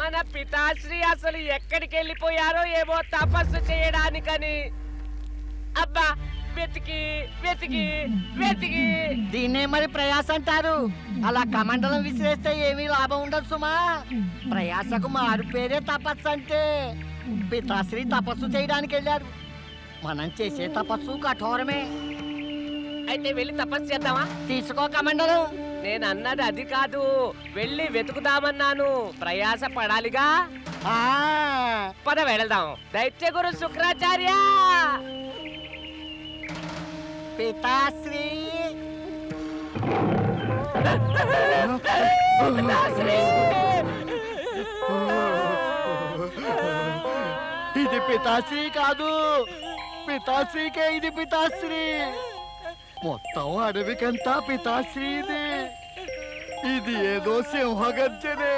మన పితాశ్రీ అసలు ఎక్కడికి వెళ్ళిపోయారో ఏమో తపస్సు చేయడానికని. అబ్బా వెతికి వెతికి వెతికి. దీన్నే మరి ప్రయాస అంటారు. అలా కమండలం విసిరేస్తే ఏమీ లాభం ఉండదు సుమా. ప్రయాసకు మారు పేరే తపస్సు అంటే. పితాశ్రీ తపస్సు చేయడానికి వెళ్ళారు. మనం చేసే తపస్సు కఠోరమే. అయితే వెళ్ళి తపస్సు చేద్దామా? తీసుకో కమండలం. నేను అన్నది అది కాదు, వెళ్ళి వెతుకుదామన్నాను. ప్రయాస పడాలిగా. పద వెళదాం. దైత్య గురు శుక్రాచార్య. పితాశ్రీ ఇది పితాశ్రీ కాదు, పితాశ్రీకే ఇది పితాశ్రీ. మొత్తం అడవికంతా పితాశ్రీది. ఇది ఏదో సింహగర్జనే.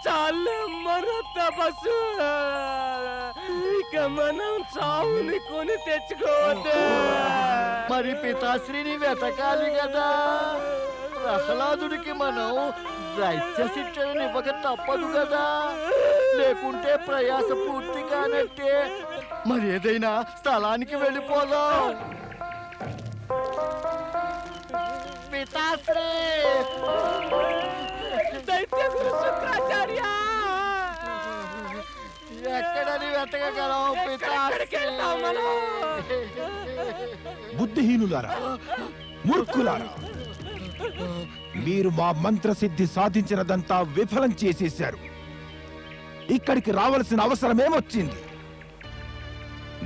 చాలే మన తపస్సు. ఇక మనం చావుని కొని తెచ్చుకోవద్దు. మరి పితాశ్రీని వెతకాలి కదా. ప్రహ్లాదుడికి మనం దైత్య శిక్షణ ఇవ్వక తప్పదు కదా. లేకుంటే ప్రయాస పూర్తి కానట్టే. మరి ఏదైనా స్థలానికి వెళ్ళిపోదాం. పితాశ్రీ శుక్రాచార్య ఎక్కడని వెతకగలం? పితాశ్రీ బుద్ధిహీనులారా, మూర్ఖులారా, మీరు మా మంత్రసిద్ధి సాధించినదంతా విఫలం చేసేశారు. ఇక్కడికి రావాల్సిన అవసరమేమొచ్చింది?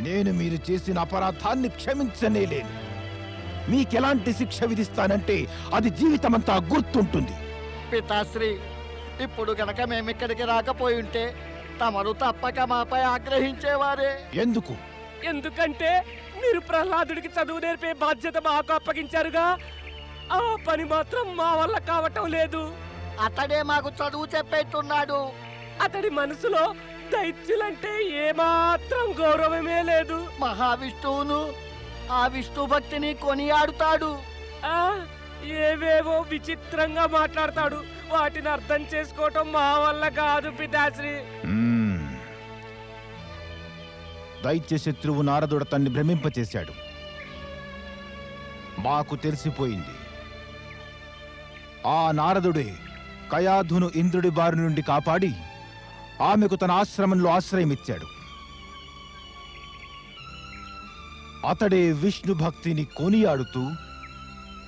నేను మీరు చేసిన అపరాధాన్ని క్షమించనేలేను. మీకెలాంటి శిక్ష విధిస్తానంటే అది జీవితమంతా గుర్తుంటుంది. పితాశ్రీ, ఇప్పుడు గనక మేమిక్కడికి రాకపోయి ఉంటే తమరు తప్పక మాపై ఆగ్రహించేవారే. ఎందుకు? ఎందుకంటే మీరు ప్రహ్లాదుడికి చదువు నేర్పే బాధ్యత మాకు అప్పగించారుగా. ఆ పని మాత్రం మా వల్ల కావటం లేదు. అతడే మాకు చదువు చెప్పేట్టున్నాడు. అతడి మనసులో దైత్యులంటే ఏమాత్రం గౌరవమే లేదు. మహావిష్ణువును, ఆ విష్ణు భక్తిని కొనియాడుతాడు. ఏవేవో విచిత్రంగా మాట్లాడతాడు. వాటిని అర్థం చేసుకోవటం మా వల్ల కాదు పితాశ్రీ. దైత్య శత్రువు నారదుడు తన్ని భ్రమింపచేశాడు. మాకు తెలిసిపోయింది. ఆ నారదుడే కయాధును ఇంద్రుడి బారి నుండి కాపాడి ఆమెకు తన ఆశ్రమంలో ఆశ్రయమిచ్చాడు. అతడే విష్ణు భక్తిని కొనియాడుతూ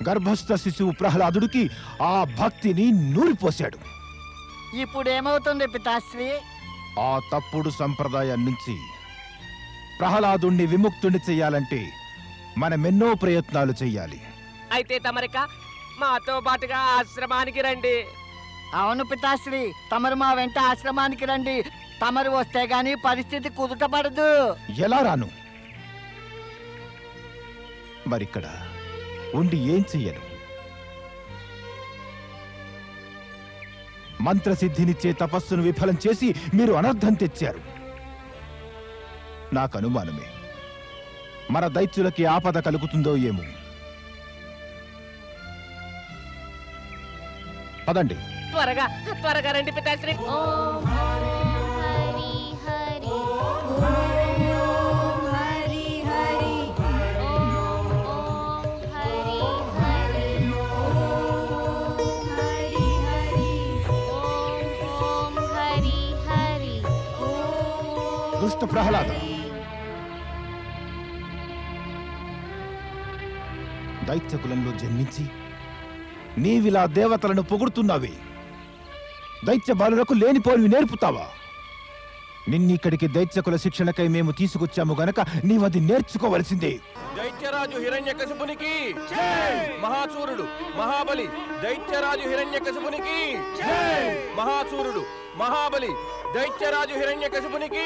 గర్భస్థ శిశువు ప్రహ్లాదుడికి ఆ భక్తిని నూరిపోశాడు. ఇప్పుడేమవుతుంది పితాశ్రీ? ఆ తప్పుడు సంప్రదాయం నుంచి ప్రహ్లాదుణ్ణి విముక్తుని చెయ్యాలంటే మనమెన్నో ప్రయత్నాలు చెయ్యాలి. అయితే తమరిక మాతో పాటుగా ఆశ్రమానికి రండి. అవును పితాశ్రీ, తమరు మా వెంట ఆశ్రమానికి రండి. తమరు వస్తే గాని పరిస్థితి కుదుటపడదు. ఎలా రాను? మరిక్కడ ఉండి ఏం చెయ్యను? మంత్రసిద్ధినిచ్చే తపస్సును విఫలం చేసి మీరు అనర్థం తెచ్చారు. నాకు అనుమానమే, మన దైత్యులకి ఆపద కలుగుతుందో ఏమో. పదండి. త్వరగా త్వరగా రండి పితాశ్రీ. దుష్ట ప్రహ్లాద, దైత్య కులంలో జన్మించి నీవిలా దేవతలను పొగుడుతున్నావే, దైత్య బాలులకు లేనిపోనివి నేర్పుతావా? నిన్నిక్కడికి దైత్యకుల శిక్షణకై మేము తీసుకొచ్చాము గనక నీవది నేర్చుకోవలసిందే. దైత్యరాజు హిరణ్యకశిపునికి మహాసూరుడు మహాబలి. దైత్యరాజు హిరణ్యకశిపునికి మహాసూరుడు మహాబలి. దైత్యరాజు హిరణ్యకశిపునికి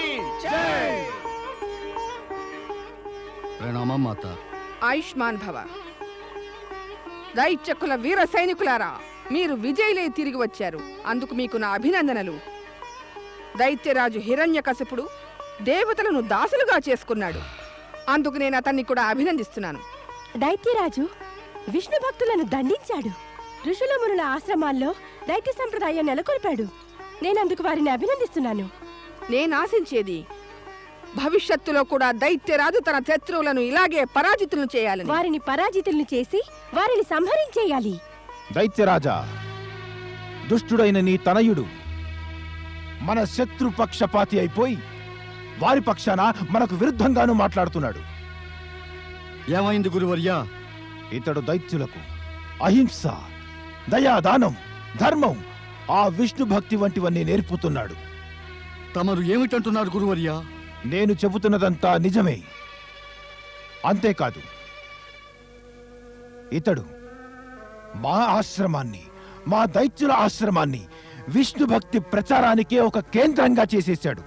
ప్రణామం మాత. ఆయుష్మాన్ భవ. దైత్యకుల వీర సైనికులారా, మీరు విజయులై తిరిగి వచ్చారు. అందుకు మీకు నా అభినందనలు. దైత్యరాజు హిరణ్యకశిపుడు దేవతలను దాసులుగా చేసుకున్నాడు. అందుకు నేను అతన్ని కూడా అభినందిస్తున్నాను. దైత్యరాజు విష్ణు భక్తులను దండించాడు. ఋషుల మునుల ఆశ్రమాల్లో దైత్య సంప్రదాయం నెలకొల్పాడు. నేనందుకు వారిని అభినందిస్తున్నాను. నేను ఆశించేది భవిష్యత్తులో కూడా దైత్యరాజు తన శత్రువులను ఇలాగే పరాజితులను చేయాలని. వారిని పరాజితులను చేసి వారిని సంహరించేయాలి. దైత్యరాజా, దుష్టుడైన నీ తనయుడు మన శత్రుపక్షపాతి అయిపోయి వారి పక్షాన మనకు విరుద్ధంగాను మాట్లాడుతున్నాడు. ఏమైంది గురువర్యా? ఇతడు దైత్యులకు అహింస, దయాదానం, ధర్మం, ఆ విష్ణు భక్తి వంటివన్నీ నేర్పుతున్నాడు. తమరు ఏమిటంటున్నారు గురువర్యా? నేను చెబుతున్నదంతా నిజమే. అంతేకాదు, ఇతడు మా ఆశ్రమాన్ని, మా దైత్యుల ఆశ్రమాన్ని విష్ణు భక్తి ప్రచారానికే ఒక కేంద్రంగా చేసేశాడు.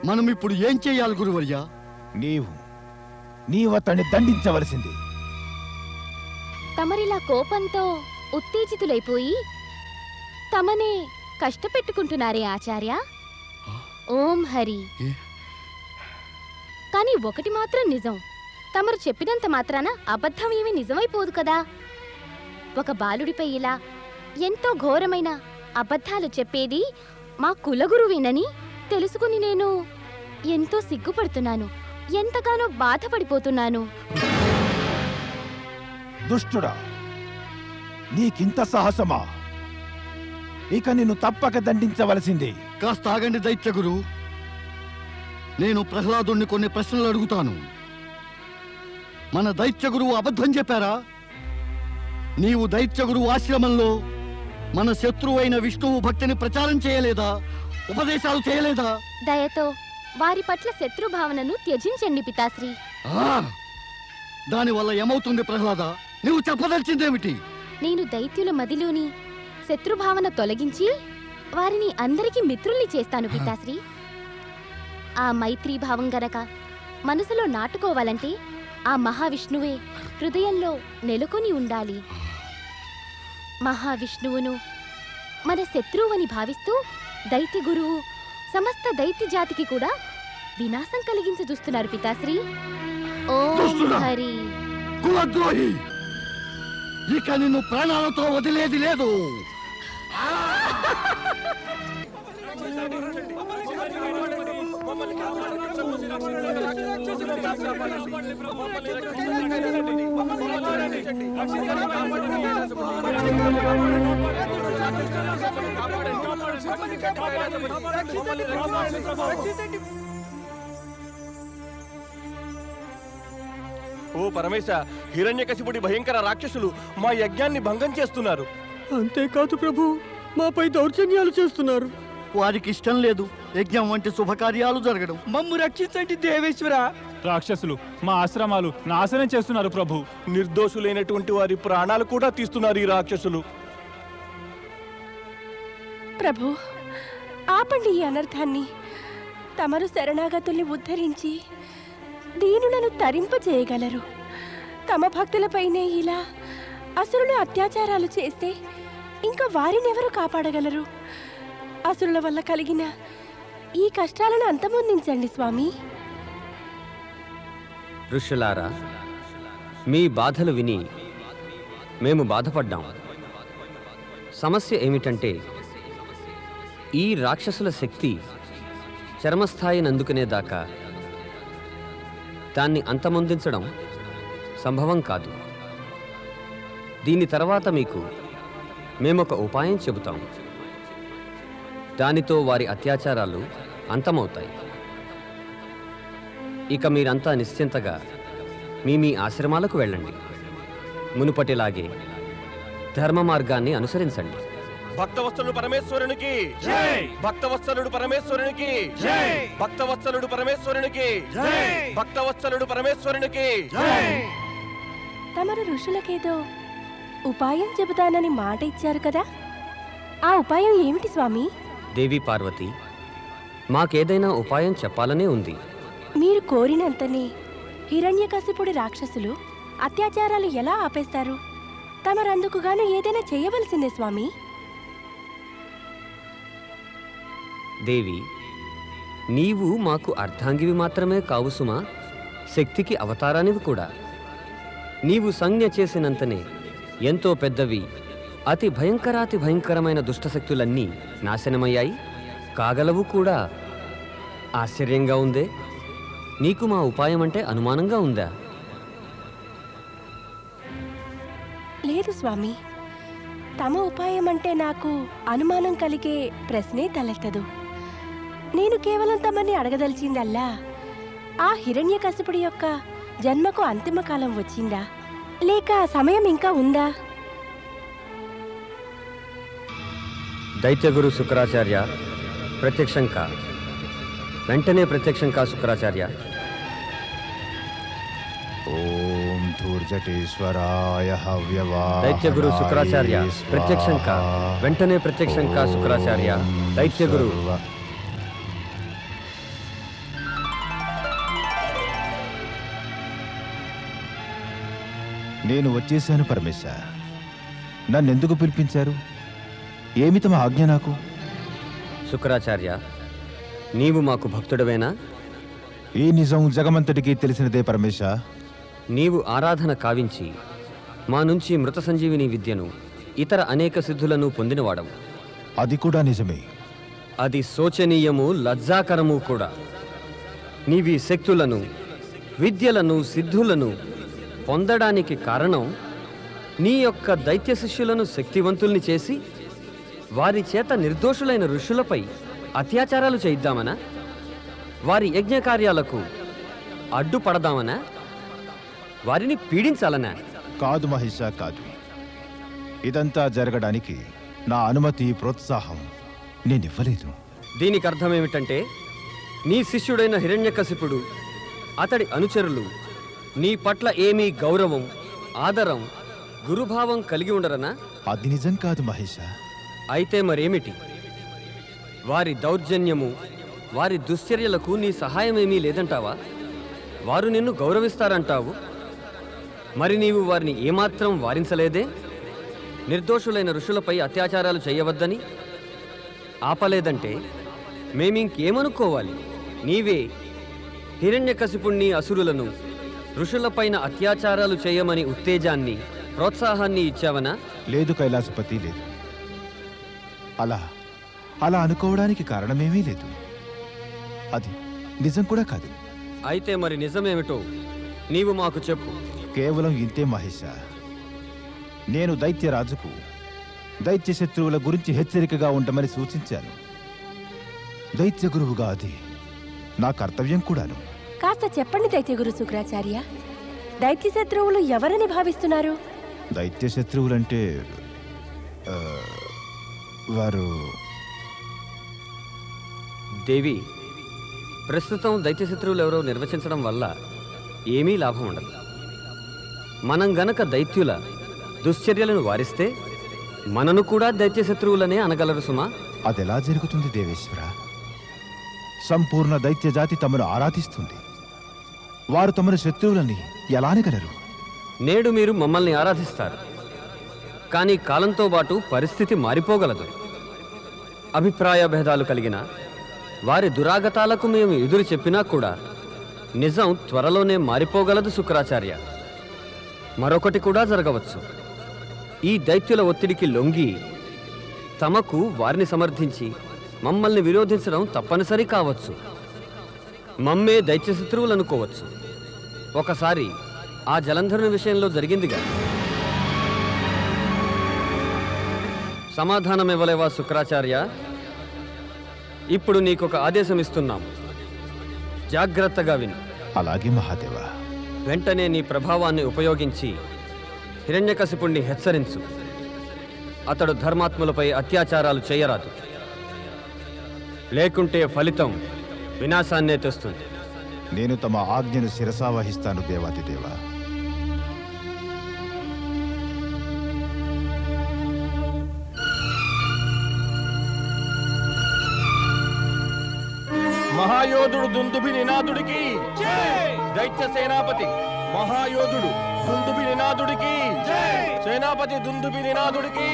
మనం ఇప్పుడు ఏం చేయాలి గురువర్యా? నీవు అతన్ని దండించవలసింది. తమరిలా కోపంతో ఉత్తేజితులైపోయి తమనే కష్టపెట్టుకుంటున్నారే ఆచార్య. ఓం హరి. కానీ ఒకటి మాత్రం నిజం, తమరు చెప్పినంత మాత్రాన అబద్ధం ఏమీ నిజమైపోదు కదా. ఒక బాలుడిపై ఇలా ఎంతో ఘోరమైన అబద్ధాలు చెప్పేది మా కులగురువేనని తెలుసుకుని నేను ఎంతో సిగ్గుపడుతున్నాను, ఎంతగానో బాధపడిపోతున్నాను. దుష్టుడా, నీకింత సాహసమా? ఇక నిన్ను తప్పక దండించవలసిందే. కాస్త ఆగండి దైత్య గురు. నేను ప్రహ్లాదుణ్ణి కొన్ని ప్రశ్నలు అడుగుతాను. మన దైత్య గురువు అబద్ధం చెప్పారా? నీవు దైత్య గురువు ఆశ్రమంలో మన శత్రువైన విష్ణువు భక్తిని ప్రచారం చేయలేదా? ఉపదేశాలు చేయలేదా? దయతో వారి పట్ల శత్రుభావనను త్యజించండి పితాశ్రీ. దానివల్ల ఏమవుతుంది ప్రహ్లాద? నువ్వు చెప్పదలిచిందేమిటి? నేను దైత్యుల మదిలోని శత్రుభావన తొలగించి వారిని అందరికీ మిత్రుల్ని చేస్తాను పితాశ్రీ. ఆ మైత్రీ భావం గనక మనసులో నాటుకోవాలంటే ఆ మహావిష్ణువే హృదయంలో నెలకొని ఉండాలి. మహావిష్ణువును మన శత్రువుని భావిస్తూ దైత్య గురువు సమస్త దైత్య జాతికి కూడా వినాశం కలిగించి చూస్తున్నారు పితాశ్రీ. ఓం హరి. కులద్రోహి, ఇక నిన్ను ప్రాణాలతో వదిలేది లేదు. ఓ పరమేశ, హిరణ్యకశిపుడి భయంకర రాక్షసులు మా యజ్ఞాన్ని భంగం చేస్తున్నారు. అంతేకాదు ప్రభు, మాపై దౌర్జన్యాలు చేస్తున్నారు. వారికి ఇష్టం లేదు యజ్ఞం వంటి శుభకార్యాలు జరగడం. మమ్ము రక్షించండి దేవేశ్వర. రాక్షసులు మా ఆశ్రమాలు నాశనం చేస్తున్నారు ప్రభు. నిర్దోషులైనటువంటి వారి ప్రాణాలు కూడా తీస్తున్నారు ఈ రాక్షసులు. ప్రభు, ఆపండి ఈ అనర్థాన్ని. తమరు శరణాగతుల్ని ఉద్ధరించి దీనులను తరింపజేయగలరు. తమ భక్తులపైనే ఇలా అసురులు అత్యాచారాలు చేస్తే ఇంకా వారినెవరు కాపాడగలరు? అసురుల వల్ల కలిగిన ఈ కష్టాలను అంతమొందించండి స్వామి. ఋషులారా, మీ బాధలు విని మేము బాధపడ్డాం. సమస్య ఏమిటంటే ఈ రాక్షసుల శక్తి చరమస్థాయిని అందుకునేదాకా దాన్ని అంతమొందించడం సంభవం కాదు. దీని తర్వాత మీకు మేమొక ఉపాయం చెబుతాం. దానితో వారి అత్యాచారాలు అంతమవుతాయి. ఇక మీరంతా నిశ్చింతగా మీ ఆశ్రమాలకు వెళ్ళండి. మునుపటిలాగే ధర్మ మార్గాన్ని అనుసరించండి. భక్తవత్సలుడు పరమేశ్వరునికి జై! భక్తవత్సలుడు పరమేశ్వరునికి జై! భక్తవత్సలుడు పరమేశ్వరునికి జై! భక్తవత్సలుడు పరమేశ్వరునికి జై! తమరు ఋషులకేదో ఉపాయం చెబుతానని మాట ఇచ్చారు కదా, ఆ ఉపాయం ఏమిటి స్వామి? దేవి పార్వతి, మాకేదైనా ఉపాయం చెప్పాలనే ఉంది. మీరు కోరినంతనే హిరణ్యకశిపుడి రాక్షసులు అత్యాచారాలు ఎలా ఆపేస్తారు? తమరందుకుగాను ఏదైనా చేయవలసిందే స్వామి. దేవి, నీవు మాకు అర్ధాంగివి మాత్రమే కావు సుమా. శక్తికి అవతారానివి కూడా. నీవు సంజ్ఞ చేసినంతనే ఎంతో పెద్దవి, అతి భయంకరాతి భయంకరమైన దుష్టశక్తులన్నీ నాశనమయ్యాయి, కాగలవు కూడా. ఆశ్చర్యంగా ఉందే. నీకు మా ఉపాయం అంటే అనుమానంగా ఉందా? లేదు స్వామి, తమ ఉపాయం అంటే నాకు అనుమానం కలిగే ప్రశ్నే తలెత్తదు. నేను కేవలం తమని అడగదలిచిందల్లా, ఆ హిరణ్యకశిపుడి యొక్క జన్మకు అంతిమ కాలం వచ్చిందా, లేక సమయం ఇంకా ఉందా? దైత్యగురు శుక్రాచార్య ప్రత్యక్షం కా. వెంటనే ప్రత్యక్షం కా శుక్రాచార్య. ఓం ధూర్జటేశ్వరాయ హవ్యవాహనాయ దైత్యగురు శుక్రాచార్య ప్రత్యక్షం కా. వెంటనే ప్రత్యక్షం కా శుక్రాచార్య. దైత్యగురు. నేను వచ్చేశాను పరమేశ. నన్నెందుకు పిలిపించారు? ఏమి తమ ఆజ్ఞ నాకు? శుక్రాచార్య, నీవు మాకు భక్తుడవేనా? ఈ నిజం జగమంతటికి తెలిసినదే పరమేశ. నీవు ఆరాధన కావించి మా నుంచి మృత సంజీవిని విద్యను, ఇతర అనేక సిద్ధులను పొందినవాడవు. అది కూడా నిజమే. అది శోచనీయము, లజ్జాకరము కూడా. నీవి శక్తులను, విద్యలను, సిద్ధులను పొందడానికి కారణం నీ యొక్క దైత్య శిష్యులను శక్తివంతుల్ని చేసి వారి చేత నిర్దోషులైన ఋషులపై అత్యాచారాలు చేయిద్దామనా? వారి యజ్ఞకార్యాలకు అడ్డుపడదామనా? వారిని పీడించాలనా? కాదు మహిష, కాదు. ఇదంతా జరగడానికి నా అనుమతి, ప్రోత్సాహం నేనివ్వలేదు. దీనికి అర్థమేమిటంటే, నీ శిష్యుడైన హిరణ్యకశిపుడు, అతడి అనుచరులు నీ పట్ల ఏమీ గౌరవం, ఆదరం, గురుభావం కలిగి ఉండరనా? అది నిజం కాదు మహేష. అయితే మరేమిటి? వారి దౌర్జన్యము, వారి దుశ్చర్యలకు నీ సహాయమేమీ లేదంటావా? వారు నిన్ను గౌరవిస్తారంటావు, మరి నీవు వారిని ఏమాత్రం వారించలేదే? నిర్దోషులైన ఋషులపై అత్యాచారాలు చేయవద్దని ఆపలేదంటే మేమింకేమనుకోవాలి? నీవే హిరణ్యకశిపుణ్ణి, అసురులను ఋషులపైన అత్యాచారాలు చేయమని ఉత్తేజాన్ని, ప్రోత్సాహాన్ని ఇచ్చావనా? లేదు కైలాసపతి, లేదు. అలా అనుకోవడానికి కారణమేమీ లేదు. అది నిజం కూడా కాదు. అయితే మరి నిజమేమిటో నీవు మాకు చెప్పు. కేవలం ఇంతే మహేష. నేను దైత్యరాజుకు దైత్య శత్రువుల గురించి హెచ్చరికగా ఉండమని సూచించాను. దైత్య గురువుగా అది నా కర్తవ్యం కూడాను. కాస్త చెప్పండి దైత్యగురు శుక్రాచార్య, దైత్య శత్రువులు ఎవరని భావిస్తున్నారు? దైత్య శత్రువులంటే వారు... దేవి, ప్రస్తుతం దైత్య శత్రువులు ఎవరో నిర్వచించడం వల్ల ఏమీ లాభం ఉండదు. మనం గనక దైత్యుల దుశ్చర్యలను వారిస్తే మనను కూడా దైత్య శత్రువులనే అనగలరు సుమా. అదెలా జరుగుతుంది దేవేశ్వర? సంపూర్ణ దైత్య జాతి తమను ఆరాధిస్తుంది. వారు తమను శత్రువులని ఎలా అనగలరు? నేడు మీరు మమ్మల్ని ఆరాధిస్తారు, కానీ కాలంతో పాటు పరిస్థితి మారిపోగలదు. అభిప్రాయ భేదాలు కలిగిన వారి దురాగతాలకు మేము ఎదురు చెప్పినా కూడా నిజం త్వరలోనే మారిపోగలదు శుక్రాచార్య. మరొకటి కూడా జరగవచ్చు. ఈ దైత్యుల ఒత్తిడికి లొంగి తమకు వారిని సమర్థించి మమ్మల్ని విరోధించడం తప్పనిసరి కావచ్చు. మమ్మే దైత్య శత్రువులు అనుకోవచ్చు. ఒకసారి ఆ జలంధరుని విషయంలో జరిగిందిగా. సమాధానం ఇవ్వలేవా శుక్రాచార్య? ఇప్పుడు నీకొక ఆదేశం ఇస్తున్నాం, జాగ్రత్తగా విను. అలాగే మహాదేవ. వెంటనే నీ ప్రభావాన్ని ఉపయోగించి హిరణ్యకశిపుణ్ణి హెచ్చరించు. అతడు ధర్మాత్ములపై అత్యాచారాలు చేయరాదు, లేకుంటే ఫలితం వినాశాన్నే తెస్తుంది. నేను తమ ఆజ్ఞను శిరసావహిస్తాను దేవాతిదేవ. మహాయోధుడు దుందుభి నినాదుడికి దైత్య సేనాపతి మహాయోధుడు దుందుభి నినాదుడికి సేనాపతి దుందుభి నినాదుడికి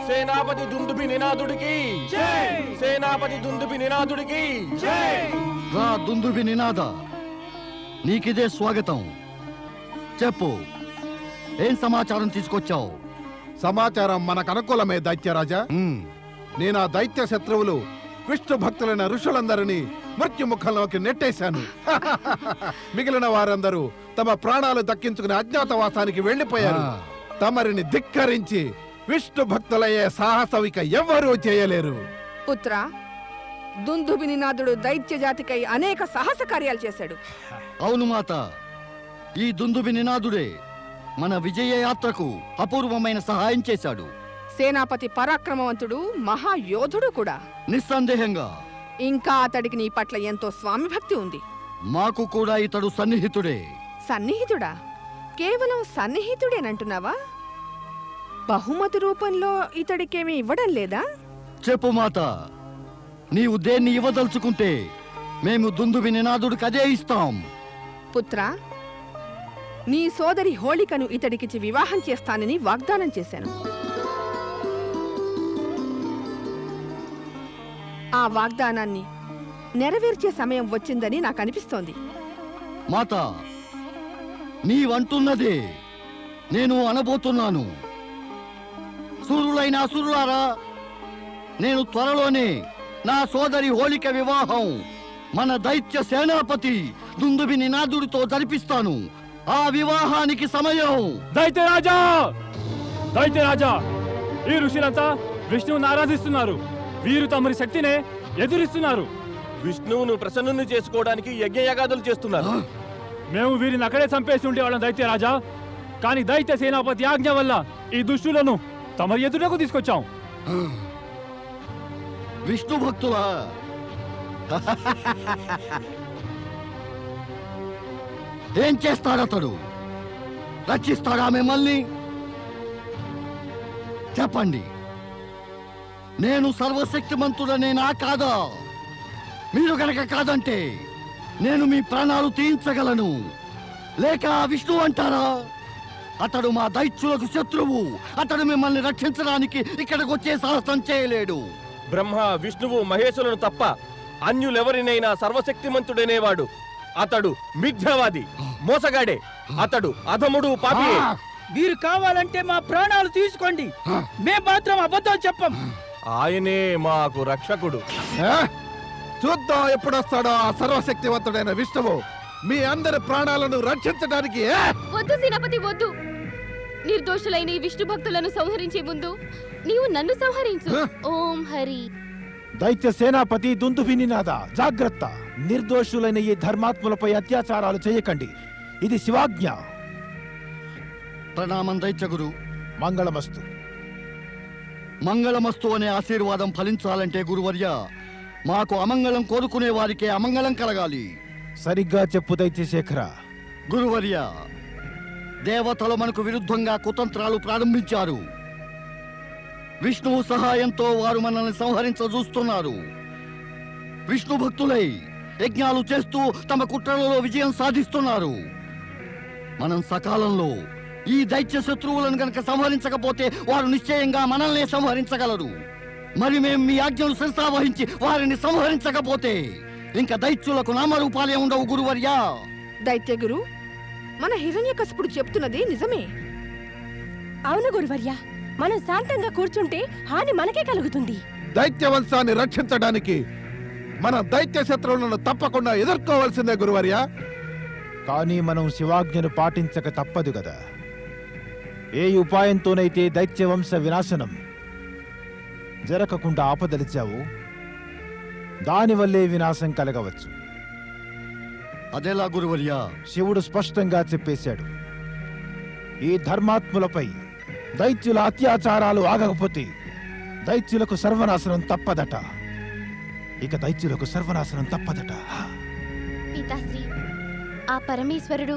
సేనాపతి దుందుభి నినాదుడికి సేనాపతి దుందుభి నినాదుడికి రా దుందుభి నినాద, నీకిదే స్వాగతం. చెప్పు, ఏం సమాచారం తీసుకొచ్చావు? సమాచారం మనకు అనుకూలమే దైత్యరాజా. నేను ఆ దైత్య శత్రువులు విష్ణు భక్తులైన ఋషులందరినీ మృత్యుముఖంలోకి నెట్టేశాను. మిగిలిన వారందరూ తమ ప్రాణాలు దక్కించుకుని అజ్ఞాతవాసానికి వెళ్లిపోయారు. తమరిని ధిక్కరించి విష్ణు భక్తులయ్యే సాహసవిక ఎవ్వరూ చేయలేరు. పుత్ర, దుందుబినినాథుడు దైత్య జాతికై అనేక సాహస కార్యాలు చేశాడు. అవును మాత, ఈ దుందుబి నినాదుడే మన విజయయాత్రకు అపూర్వమైన సహాయం చేశాడు. సేనాపతి పరాక్రమవంతుడు, మహాయోధుడు కూడా. నిస్సందేహంగా. ఇంకా అతడికి నీ పట్ల ఎంతో స్వామి భక్తి ఉంది. మాకు కూడా ఇతడు సన్నిహితుడే. సన్నిహితుడా? కేవలం సన్నిహితుడేనంటున్నావా? బహుమతి రూపంలో ఇతడికేమీ ఇవ్వడం లేదా? చెప్పు మాత, నీవు దేన్ని ఇవ్వదలుచుకుంటే మేము దుందుబి నినాదుడికి అదే ఇస్తాం. పుత్ర, నీ సోదరి హోళికను ఇతడికిచ్చి వివాహం చేస్తానని వాగ్దానం చేశాను. ఆ వాగ్దానాన్ని నెరవేర్చే సమయం వచ్చిందని నాకు అనిపిస్తోంది. మాత, నీవంటున్నదే నేను అనబోతున్నాను. సూరులైన అసురులారా, నేను త్వరలోనే నా సోదరి హోళిక వివాహం మన దైత్య సేనాపతి దుందుబి నినాదుడితో జరిపిస్తాను. ఆ వివాహానికి సమయం. దైత్యరాజా, దైత్యరాజా, ఈ ఋషులంతా విష్ణువుని ఆరాధిస్తున్నారు. వీరు తమరి శక్తినే ఎదురిస్తున్నారు. విష్ణువును ప్రసన్నుని చేసుకోవడానికి యజ్ఞయాగాదులు చేస్తున్నారు. మేము వీరిని అక్కడే చంపేసి ఉండేవాళ్ళం దైత్యరాజా. కానీ దైత్య సేనాపతి ఆజ్ఞ వల్ల ఈ దుష్టులను తమరి ఎదుటకు తీసుకొచ్చాం. విష్ణు భక్తులా, ఏం చేస్తాడతడు? రక్షిస్తాడా మిమ్మల్ని? చెప్పండి. నేను సర్వశక్తిమంతుడనేనా కాదా? మీరు గనక కాదంటే నేను మీ ప్రాణాలు తీయించగలను. లేక విష్ణు అంటారా? అతడు మా దైత్యులకు శత్రువు. అతడు మిమ్మల్ని రక్షించడానికి ఇక్కడికి వచ్చే సాహసం చేయలేడు. బ్రహ్మ, విష్ణువు, మహేశులను తప్ప అన్యులెవరినైనా సర్వశక్తిమంతుడనేవాడు. అతడు మిథ్యావాది, మోసగాడే. అతడు అధముడు, పాపి. మీరు కావాలంటే మా ప్రాణాలు తీసుకోండి, మేం మాత్రం అబద్ధం చెప్పం. ఆయనే మాకు రక్షకుడు. చూద్దాం ఎప్పుడొస్తాడో ఆ సర్వశక్తివంతుడైన విష్ణువు మీ అందరి ప్రాణాలను రక్షించడానికి. వద్దు సేనాపతి, వద్దు. నిర్దోషులైన ఈ విష్ణు భక్తులను సంహరించే ముందు నీవు నన్ను సంహరించు. ఓం హరి. దైత్య సేనాపతి దుందుబి నినాద, జాగ్రత్త! నిర్దోషులైన ఈ ధర్మాత్ములపై అత్యాచారాలు చేయకండి. ఇది శివాజ్ఞ. ప్రణామం దైత్యగురు. మంగళమస్తు. మంగళమస్తు అనే ఆశీర్వాదం ఫలించాలంటే గురువర్య, మాకు అమంగళం కోరుకునే వారికే అమంగళం కలగాలి. సరిగ్గా చెప్పు దైత్యశేఖర. గురువర్య, దేవతలు మనకు విరుద్ధంగా కుతంత్రాలు ప్రారంభించారు. విష్ణువు సహాయంతో వారు మనల్ని సంహరించ చూస్తున్నారు. విష్ణు భక్తులై యజ్ఞాలు చేస్తూ తమ కుట్రలలో విజయం సాధిస్తున్నారు. మనం సకాలంలో ఈ దైత్య శత్రువులను గనక సంహరించకపోతే వారు నిశ్చయంగా మనల్నే సంహరించగలరు. మరి మేము మీ ఆజ్ఞలు శిరసావహించి వారిని సంహరించకపోతే ఇంకా దైత్యులకు నామరూపాలే ఉండవు గురువర్యా. దైత్య గురు, మన హిరణ్యకశిపుడు చెప్తున్నది నిజమే. అవును గురువర్య, మనం శాంతంగా కూర్చుంటే హాని మనకే కలుగుతుంది. దైత్య వంశాన్ని రక్షించడానికి మన దైత్య శత్రువులను తప్పకుండా ఎదుర్కోవాల్సిందే గురువర్య. కానీ మనం శివాజ్ఞను పాటించక తప్పదు కదా. ఏ ఉపాయంతోనైతే దైత్య వంశ వినాశనం జరగకుండా ఆపదలిచావు, దానివల్లే వినాశం కలగవచ్చు. అదేలా గురువర్యా? శివుడు స్పష్టంగా చెప్పేశాడు, ఈ ధర్మాత్ములపై దైత్యుల అత్యాచారాలు ఆగకపోతే దైత్యులకు సర్వనాశనం తప్పదట. ఇక దైత్యులకు సర్వనాశనం తప్పదట. పితాశ్రీ, ఆ పరమేశ్వరుడు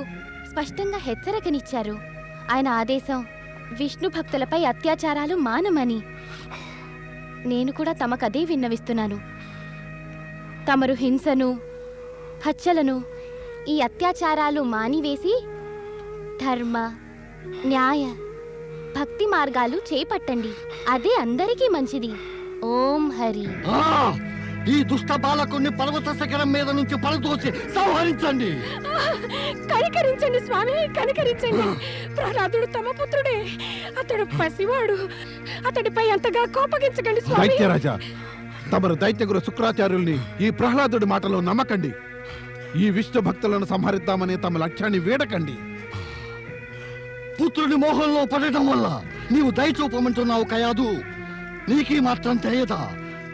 స్పష్టంగా హెచ్చరికనిచ్చారు. ఆయన ఆదేశం విష్ణు భక్తులపై అత్యాచారాలు మానమని. నేను కూడా తమకదే విన్నవిస్తున్నాను. తమరు హింసను, హత్యలను, ఈ అత్యాచారాలు మానివేసి ధర్మ, న్యాయ, భక్తి మార్గాలు చేపట్టండి. అదే అందరికీ మంచిది. ఓం హరి. ఈ దుష్ట బాలకుణ్ణి పర్వత శిఖరం మీద నుంచి పడదోసి సంహరించండి. కనికరించండి స్వామి, కనికరించండి. ప్రహ్లాదుడు తమ పుత్రుడే, అతడు పసివాడు. అతడిపై అంతగా కోపగించకండి స్వామి. దైత్యరాజా, తమరు దైత్యగురు శుక్రాచార్యుల్ని ఈ ప్రహ్లాదుడి మాటలో నమ్మకండి. ఈ విష్ణు భక్తులను సంహరిద్దామనే తమ లక్ష్యాన్ని వీడకండి. పుత్రుడి మోహంలో పడటం వల్ల నీవు దయ చూపమంటున్నావు కయాదు. నీకీ మాత్రం తెలియదా?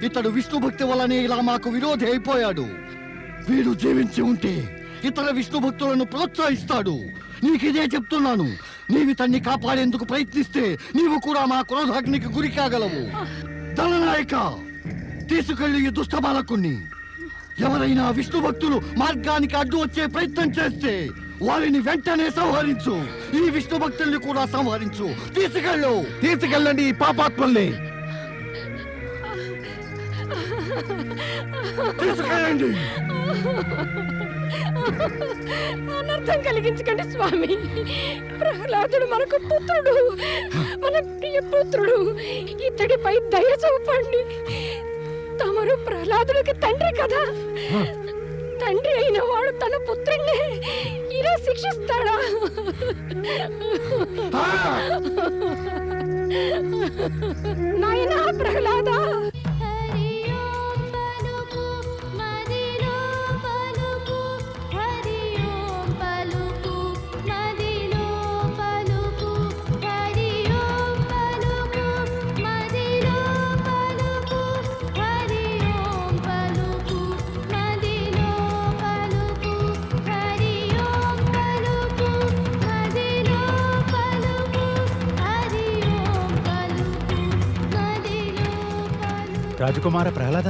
ఇతడు విష్ణు భక్తి వల్లనే ఇలా మాకు విరోధి అయిపోయాడు. వీడు జీవించి ఉంటే ఇతర విష్ణు భక్తులను ప్రోత్సహిస్తాడు. నీకిదే చెప్తున్నాను. నీవి తన్ని కాపాడేందుకు ప్రయత్నిస్తే నీవు కూడా మా క్రోధాగ్నికి గురి కాగలవు. దళనాయక, తీసుకెళ్లి ఈ దుష్ట బాలకుణ్ణి. ఎవరైనా విష్ణు భక్తులు మార్గానికి అడ్డు వచ్చే ప్రయత్నం చేస్తే వారిని వెంటనే సంహరించు. ఈ విష్ణు భక్తుల్ని కూడా సంహరించు. తీసుకెళ్ళండి ఈ పాపాత్మల్ని. తీసుకెళ్ళండి. అనర్థం కలిగించకండి స్వామి. ప్రహ్లాదుడు మనకు పుత్రుడు, మన ప్రియ పుత్రుడు. ఇతడిపై దయ చూపండి. తమరు ప్రహ్లాదుడికి తండ్రి కదా. తండ్రి అయిన వాడు తన పుత్రుణ్ణి ఇలా శిక్షిస్తాడా? నాయనా ప్రహ్లాద, రాజకుమార ప్రహ్లాద,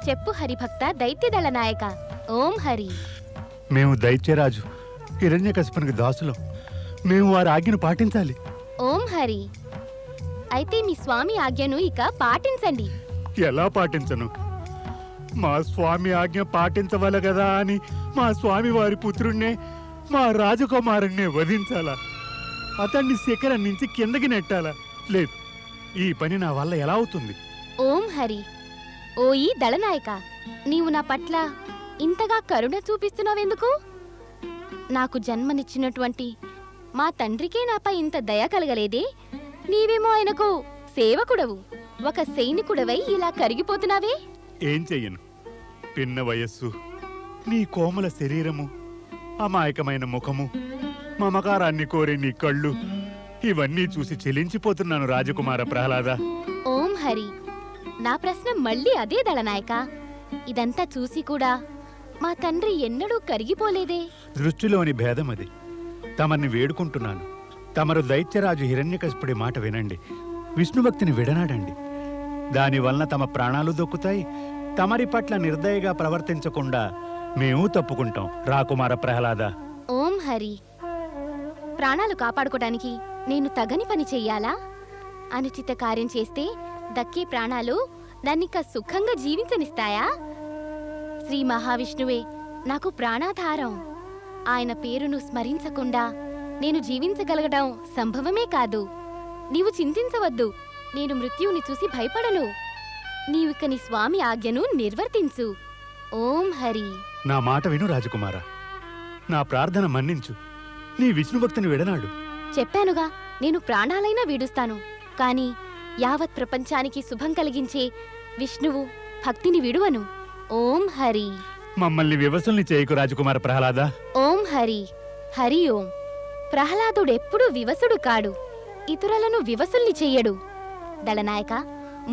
చెప్పు హరిభక్త దైత్యదళ నాయక. ఓం హరి. మేము దైత్యరాజు హిరణ్యకశిపునికి దాసులం. మేము వారి ఆజ్ఞను పాటించాలి. ఓం హరి. అయితే మీ స్వామి ఆజ్ఞను ఇక పాటించండి. ఎలా పాటించను? మా స్వామి ఆజ్ఞ పాటించవాలి కదా అని మా స్వామి వారి పుత్రుణ్ణే, మా రాజకుమారుణ్ణే వధించాలా? అతన్ని శిఖరం నుంచి కిందకి నెట్టాలా? లేదు, ఈ పని నా వల్ల ఎలా అవుతుంది? ఓం హరి. ఓయి దళనాయక, నీవు నా పట్ల ఇంతగా కరుణ చూపిస్తున్నావెందుకు? నాకు జన్మనిచ్చినటువంటి మా తండ్రికే నాపై ఇంత దయ కలగలేదే? నీవేమో ఆయనకు సేవకుడవు, ఒక సైనికుడవై ఇలా కరిగిపోతున్నావే? ఏం చెయ్యను? పిన్న వయస్సు, నీ కోమల శరీరము, అమాయకమైన ముఖము, మమకారాన్ని కోరే నీ కళ్ళు, ఇవన్నీ చూసి చెలించిపోతున్నాను రాజకుమార ప్రహ్లాద. ఓం హరి. నా ప్రశ్న మళ్ళీ అదే దళనాయక. ఇదంతా చూసి కూడా మా తండ్రి ఎన్నడూ కరిగిపోలేదే? దృష్టిలోని భేదం అది. తమని వేడుకుంటున్నాను, తమరు దైత్యరాజు హిరణ్యకశిపుడి మాట వినండి. విష్ణుభక్తిని విడనాడండి. దానివలన తమ ప్రాణాలు దొక్కుతాయి. తమరి పట్ల నిర్దయగా ప్రవర్తించకుండా మేము తప్పుకుంటాం రాకుమార ప్రహ్లాద. ఓం హరి. ప్రాణాలు కాపాడుకోవడానికి నేను తగని పని చెయ్యాలా? అనుచిత కార్యం చేస్తే దక్కే ప్రాణాలు దాన్నిక సుఖంగా జీవించనిస్తాయా? శ్రీ మహావిష్ణువే నాకు ప్రాణాధారం. ఆయన పేరును స్మరించకుండా నేను జీవించగలగడం సంభవమే కాదు. నీవు చింతించవద్దు, నేను మృత్యువుని చూసి భయపడను. నీవిక నీ స్వామి ఆజ్ఞను నిర్వర్తించు. ఓం హరి. నా మాట విను రాజకుమార, నా ప్రార్థన మన్నించు. నీ విష్ణుభక్తిని విడనాడు. చెప్పానుగా, నేను ప్రాణాలైనా వీడుస్తాను, కాని యావత్ ప్రపంచానికి శుభం కలిగించే విష్ణువు భక్తిని విడువను. ఓం హరి. మమ్మల్ని వివసుల్ని చేయకు రాజకుమార ప్రహ్లాద. ఓం హరి. హరి ఓం. ప్రహ్లాదుడెప్పుడూ వివసుడు కాడు, ఇతరులను వివసుల్ని చెయ్యడు. దళనాయక,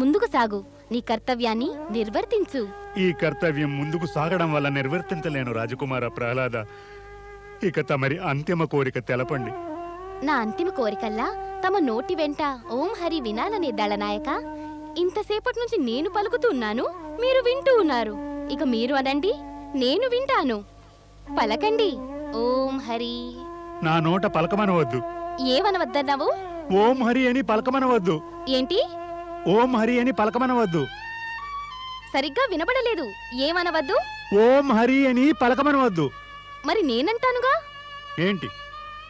ముందుకు సాగు, నీ కర్తవ్యాన్ని నిర్వర్తించు. ఈ కర్తవ్యం ముందుకు సాగడం వల్ల నిర్వర్తించలేను రాజకుమార ప్రహ్లాద. ఇక తమరి అంతిమ కోరిక తెలపండి. నా అంతిమ కోరికల్లా తమ నోటి వెంట ఓం హరి వినాలనే దళనాయక. ఇంతసేపటి నుంచి నేను పలుకుతున్నాను, మీరు వింటూ ఉన్నారు. ఇక మీరు అనండి, నేను వింటాను. పలకండి. ఓం హరి. నా నోట పలకమనవద్దు. ఏమనవద్దన్నావు? ఓం హరి అని పలకమనవద్దు. ఏంటి? ఓం హరి అని పలకమనవద్దు. సరిగ్గా వినబడలేదు. ఏమనవద్దు? ఓం హరి అని పలకమనవద్దు. మరి నేనంటానుగా. ఏంటి?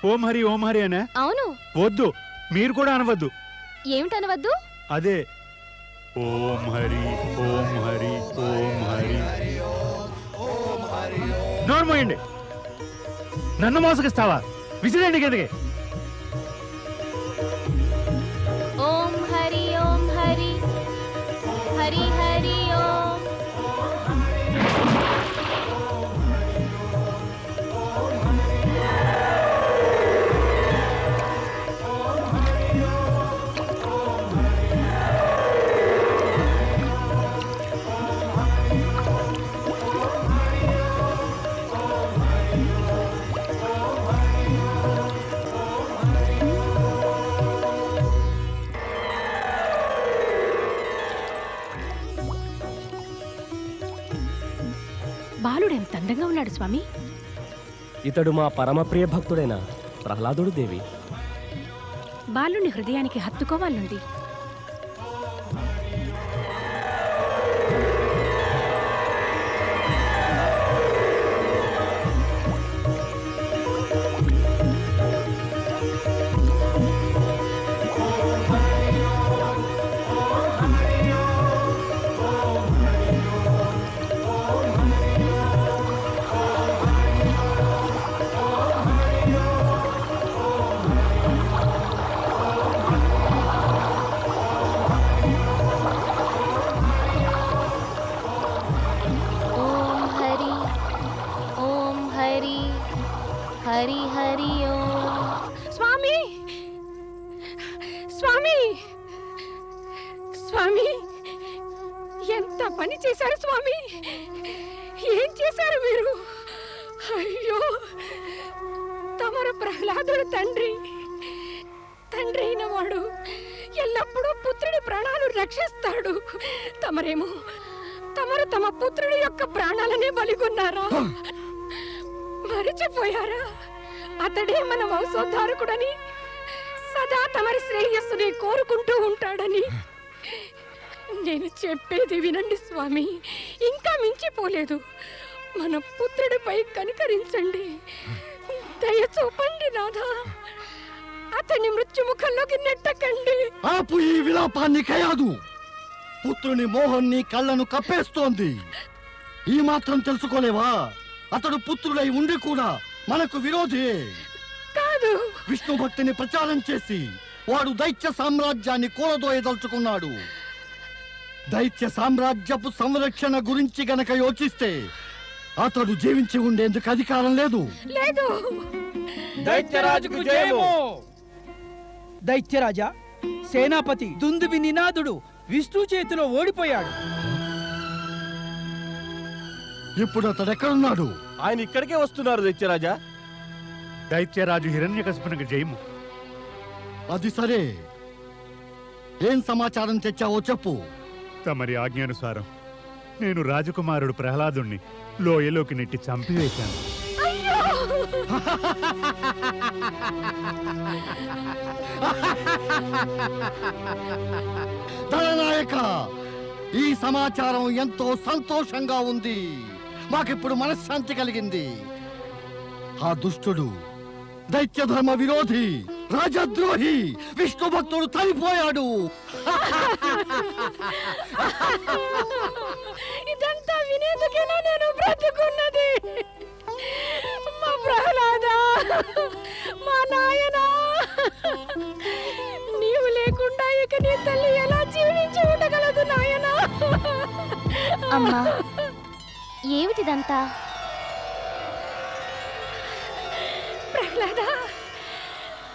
ఓం హరి ఓం హరి అనే? అవును. వద్దు, మీరు కూడా అనవద్దు. ఏమిటనవద్దు? అదే ఓం హరి ఓం హరి ఓం హరి. నోర్మోయండి. నన్ను మోసగిస్తావా? విసిరేండి కిందకి. ఓం హరి ఓం హరి హరి హరి ఓం. బాలుడు ఎంత అందంగా ఉన్నాడు స్వామి. ఇతడు మా పరమప్రియ భక్తుడైన ప్రహ్లాదుడు దేవి. బాలుని హృదయానికి హత్తుకోవాలనుంది. హరి హరి ఓం. స్వామి స్వామి స్వామి, ఎంత పని చేశారు స్వామి! ఏం చేశారు మీరు? అయ్యో, తమరు ప్రహ్లాదుడు తండ్రి. తండ్రి అయిన వాడు ఎల్లప్పుడూ పుత్రుడి ప్రాణాలు రక్షిస్తాడు. తమరు తమ పుత్రుడి యొక్క ప్రాణాలనే బలిగొన్నారా? మరిచిపోయారా? అతడే మన వంశోద్ధారకుడని, సదా తమరి శ్రేయస్సుని కోరుకుంటూ ఉంటాడని. నేను చెప్పేది వినండి స్వామి, ఇంకా మించిపోలేదు. మన పుత్రుడిపై కనికరించండి, దయ చూపండి నాథా. అతన్ని మృత్యుముఖంలోకి నెట్టకండి. ఆపు ఈ విలాపాన్ని కయాదు. పుత్రుని మోహన్ నీ కళ్ళను కప్పేస్తోంది. ఈ మాత్రం తెలుసుకోలేవా? అతడు పుత్రుడై ఉండి కూడా మనకు విరోధి కాదు. విష్ణు భక్తిని ప్రచారం చేసి వాడు దైత్య సామ్రాజ్యాన్ని కూలదోయదలుచుకున్నాడు. దైత్య సామ్రాజ్యపు సంరక్షణ గురించి గనక యోచిస్తే అతడు జీవించి ఉండేందుకు అధికారం లేదు. లేదు. దైత్యరాజుకు జయము. దైత్యరాజా, సేనాపతి దుందుబి నినాదుడు విష్ణు చేతిలో ఓడిపోయాడు. ఇప్పుడు అతడు ఎక్కడున్నాడు? ఆయన ఇక్కడికే వస్తున్నారు దైత్యరాజా. దైత్యరాజు హిరణ్యకశిపునికి జయము. అది సరే, ఏం సమాచారం తెచ్చావో చెప్పు. తమరి ఆజ్ఞానుసారం నేను రాజకుమారుడు ప్రహ్లాదుణ్ణి లోయలోకి నెట్టి చంపివేశాను. దళనాయక, ఈ సమాచారం ఎంతో సంతోషంగా ఉంది. మాకిప్పుడు మనశ్శాంతి కలిగింది. ఆ దుష్టుడు దైత్య ధర్మ విరోధి, రాజద్రోహి విష్ణు భక్తుడు చనిపోయాడు. ఇదంతా వినేందుకేనా నేను బ్రతుకున్నది? మా ప్రహ్లాద, మా నాయనా, నీవు లేకుండా ఇక నీ తల్లి ఎలా జీవించి ఉండగలదు నాయనా? అమ్మా, ఏమిటిదంతా? ప్రహ్లాద,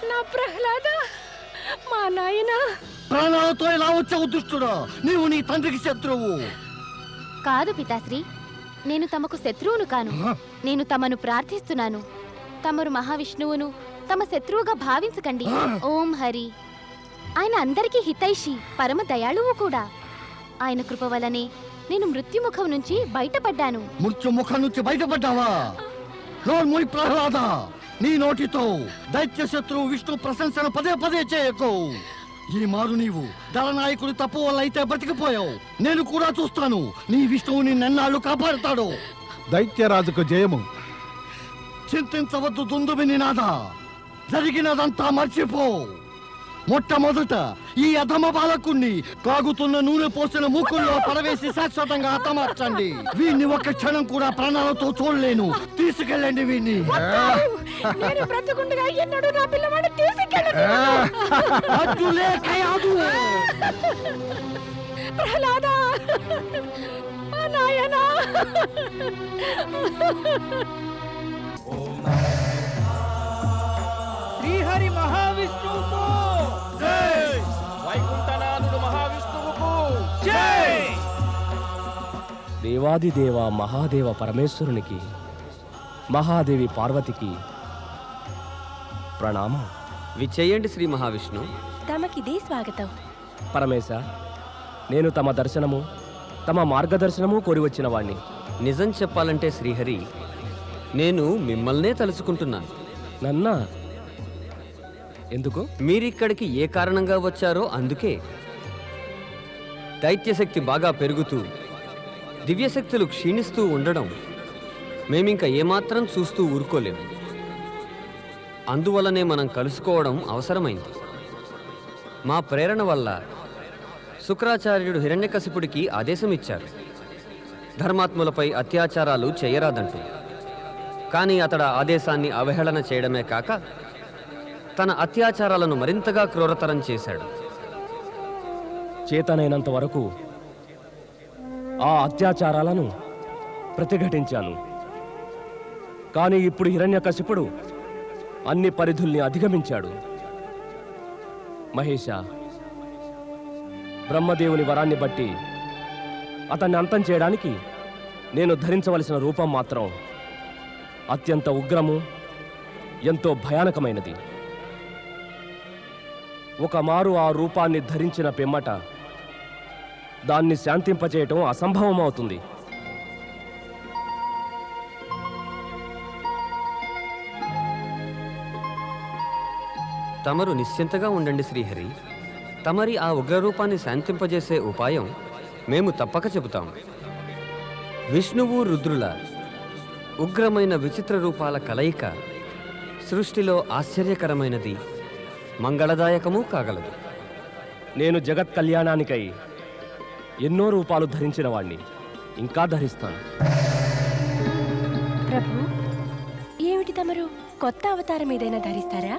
నా ప్రహ్లాద, మా నాయనా. ప్రాణాలతో ఎలా వచ్చావు దుష్టుడా? నీవు నీ తండ్రికి శత్రువు. కాదు పితాశ్రీ, నేను తమకు శత్రువును కాను. నేను తమను ప్రార్థిస్తున్నాను. తమరు మహావిష్ణువును తమ శత్రువుగా భావించకండి. ఓం హరి. ఆయన అందరికీ హితైషి, పరమ దయాళువు కూడా. ఆయన కృప వలనే నేను మృత్యుముఖం నుంచి బయటపడ్డాను. మృత్యుముఖం నుంచి బయటపడ్డావా? నోర్మూయ్ ప్రహ్లాద, నీ నోటితో దైత్య శత్రువు విష్ణు ప్రశంసను పదే పదే చేయకు. ఈ మారు నీవు దళనాయకుడు తప్పు వల్ల అయితే బతికిపోయావు. నేను కూడా చూస్తాను నీ విష్ణువుని నన్నాళ్ళు కాపాడుతాడు. దైత్యరాజుకు జయము. చింతించవద్దు దుందుబి నినాద, జరిగినదంతా మర్చిపో. మొట్టమొదట ఈ అధమ బాలకుణ్ణి కాగుతున్న నూనె పోసిన మూకుల్లో పడవేసి శాశ్వతంగా హతమార్చండి. వీణ్ణి ఒక్క క్షణం కూడా ప్రాణాలతో చూడలేను. తీసుకెళ్ళండి వీణ్ణి. నేను బ్రతుకుండగా ఎన్నడూ నా పిల్లవాడు తీసుకెళ్ళను. అడ్డులే కయాదు. ప్రహ్లాదా, నాయనా. శ్రీహరి మహావిష్ణువుకు జై! వైకుంఠనాథుడు మహావిష్ణువుకు జై! దేవాదిదేవ మహాదేవ పరమేశ్వరునికి, మహాదేవి పార్వతికి ప్రణామం. విచ్చేయండి శ్రీ మహావిష్ణు. తమకిదే స్వాగతం. పరమేశ, నేను తమ దర్శనము, తమ మార్గదర్శనము కోరి వచ్చిన వాణ్ణి. నిజం చెప్పాలంటే శ్రీహరి, నేను మిమ్మల్నే తలుచుకుంటున్నాను. నన్నా? ఎందుకు? మీరిక్కడికి ఏ కారణంగా వచ్చారో అందుకే. దైత్యశక్తి బాగా పెరుగుతూ దివ్యశక్తులు క్షీణిస్తూ ఉండడం మేమింక ఏమాత్రం చూస్తూ ఊరుకోలేము. అందువల్లనే మనం కలుసుకోవడం అవసరమైంది. మా ప్రేరణ వల్ల శుక్రాచార్యుడు హిరణ్యకశిపుడికి ఆదేశం ఇచ్చారు, ధర్మాత్ములపై అత్యాచారాలు చేయరాదంటూ. కానీ అతడు ఆదేశాన్ని అవహేళన చేయడమే కాక తన అత్యాచారాలను మరింతగా క్రూరతరం చేశాడు. చేతనైనంత వరకు ఆ అత్యాచారాలను ప్రతిఘటించాను. కానీ ఇప్పుడు హిరణ్యకశిపుడు అన్ని పరిధుల్ని అధిగమించాడు. మహేష, బ్రహ్మదేవుని వరాన్ని బట్టి అతన్ని అంతం చేయడానికి నేను ధరించవలసిన రూపం మాత్రం అత్యంత ఉగ్రము, ఎంతో భయానకమైనది. ఒక మారు ఆ రూపాన్ని ధరించిన పిమ్మట దాన్ని శాంతింపచేయటం అసంభవమవుతుంది. తమరు నిశ్చింతగా ఉండండి శ్రీహరి. తమరి ఆ ఉగ్రరూపాన్ని శాంతింపజేసే ఉపాయం మేము తప్పక చెబుతాం. విష్ణువు రుద్రుల ఉగ్రమైన విచిత్ర రూపాల కలయిక సృష్టిలో ఆశ్చర్యకరమైనది, మంగళదాయకమూ కాగలదు. నేను జగత్ కళ్యాణానికై ఎన్నో రూపాలు ధరించిన వాణ్ణి, ఇంకా ధరిస్తాను. ప్రభు, ఏమిటి తమరు కొత్త అవతారం ఏదైనా ధరిస్తారా?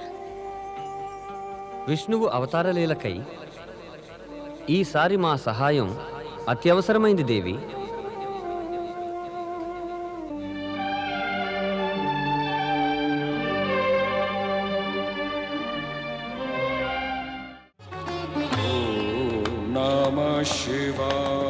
విష్ణువు అవతారలీలకై ఈసారి మా సహాయం అత్యవసరమైంది దేవి. నమః శివాయ.